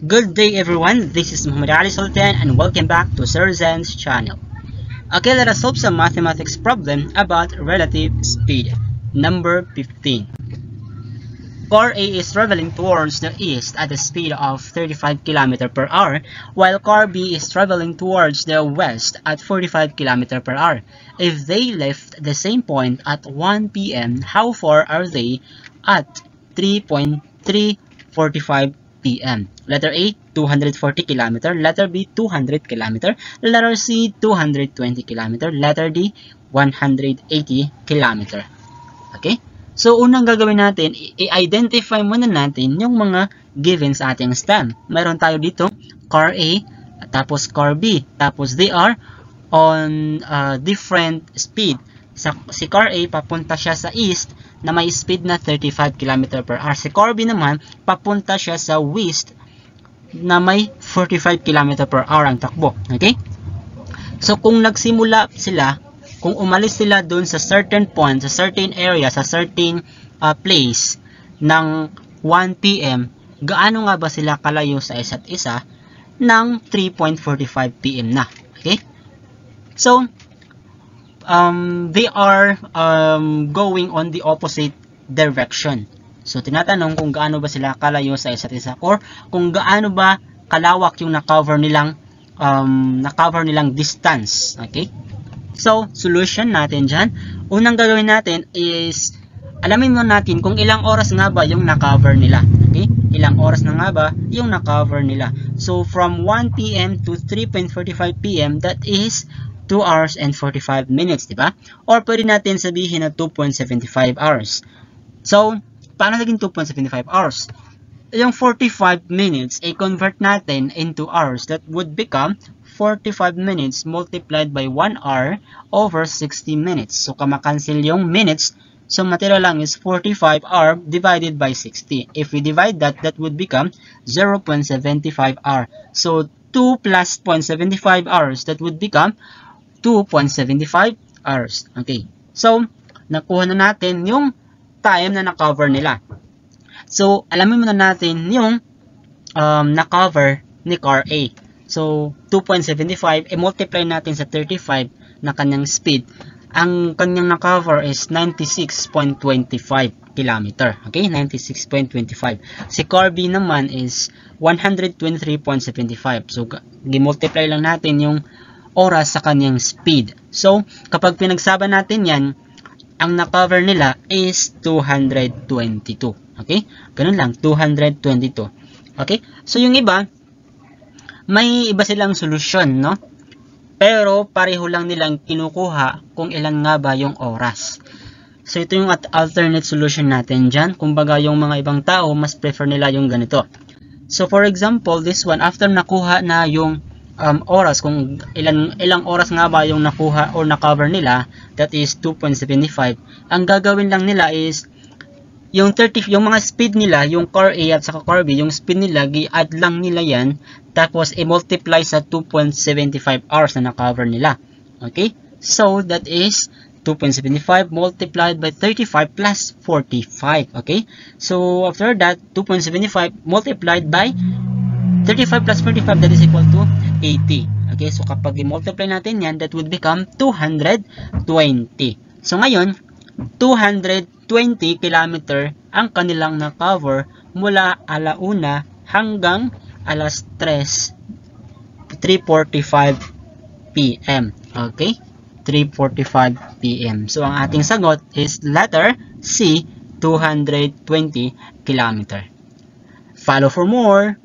Good day everyone, this is Muhammad Ali Sultan and welcome back to Sir Zen's channel. Okay, let us solve some mathematics problem about relative speed. Number 15. Car A is traveling towards the east at a speed of 35 km per hour, while car B is traveling towards the west at 45 km per hour. If they left the same point at 1 p.m., how far are they at 3.345 p.m.? Letter A, 240 km. Letter B, 200 km. Letter C, 220 km. Letter D, 180 km. Okay? So, unang gagawin natin, i-identify muna natin yung mga given sa ating STEM. Meron tayo dito, car A, tapos car B. Tapos they are on different speed. Si car A, papunta siya sa east na may speed na 35 km per hour. Si car B naman, papunta siya sa west na may 45 km per hour ang takbo. Okay? So, kung nagsimula sila, kung umalis sila dun sa certain point, sa certain area, sa certain place ng 1 p.m., gaano nga ba sila kalayo sa isa't isa ng 3.45 p.m. na? Okay? So, they are going on the opposite direction. So, tinatanong kung gaano ba sila kalayo sa isa't isa or kung gaano ba kalawak yung na-cover nilang distance. Okay? So, solution natin dyan. Unang gagawin natin is, alamin mo natin kung ilang oras nga ba yung na-cover nila. Okay? Ilang oras na nga ba yung na-cover nila. So, from 1 p.m. to 3.45 p.m., that is 2 hours and 45 minutes, diba? Or pwede natin sabihin na 2.75 hours. So, paano naging 2.75 hours? Yung 45 minutes, i-convert natin into hours. That would become 45 minutes multiplied by 1 hour over 60 minutes. So, kamakancel yung minutes. So, matira lang is 45 hour divided by 60. If we divide that, that would become 0.75 hour. So, 2 plus 0.75 hours, that would become 2.75 hours. Okay. So, nakuha na natin yung time na na-cover nila. So, alamin muna natin yung na-cover ni car A. So, 2.75, i-multiply natin sa 35 na kanyang speed. Ang kanyang na-cover is 96.25 km. Okay, 96.25. Si car B naman is 123.75. So, i-multiply lang natin yung oras sa kanyang speed. So, kapag pinagsama natin yan, ang na-cover nila is 222. Okay? Ganun lang, 222. Okay? So, yung iba, may iba silang solusyon, no? Pero, pareho lang nilang kinukuha kung ilan nga ba yung oras. So, ito yung alternate solution natin dyan. Kumbaga, yung mga ibang tao, mas prefer nila yung ganito. So, for example, this one, after nakuha na yung oras, kung ilang oras nga ba yung nakuha or na-cover nila, that is 2.75. Ang gagawin lang nila is, yung mga speed nila, yung car A at saka car B, yung speed nila, i-add lang nila yan, tapos i-multiply sa 2.75 hours na na-cover nila. Okay? So, that is 2.75 multiplied by 35 plus 45. Okay? So, after that, 2.75 multiplied by 35 plus 45, that is equal to 80. Okay? So, kapag i-multiply natin yan, that would become 220. So, ngayon, 220 km ang kanilang na-cover mula alauna hanggang alas 3:45 p.m. Okay? 3:45 p.m. So, ang ating sagot is letter C, 220 km. Follow for more.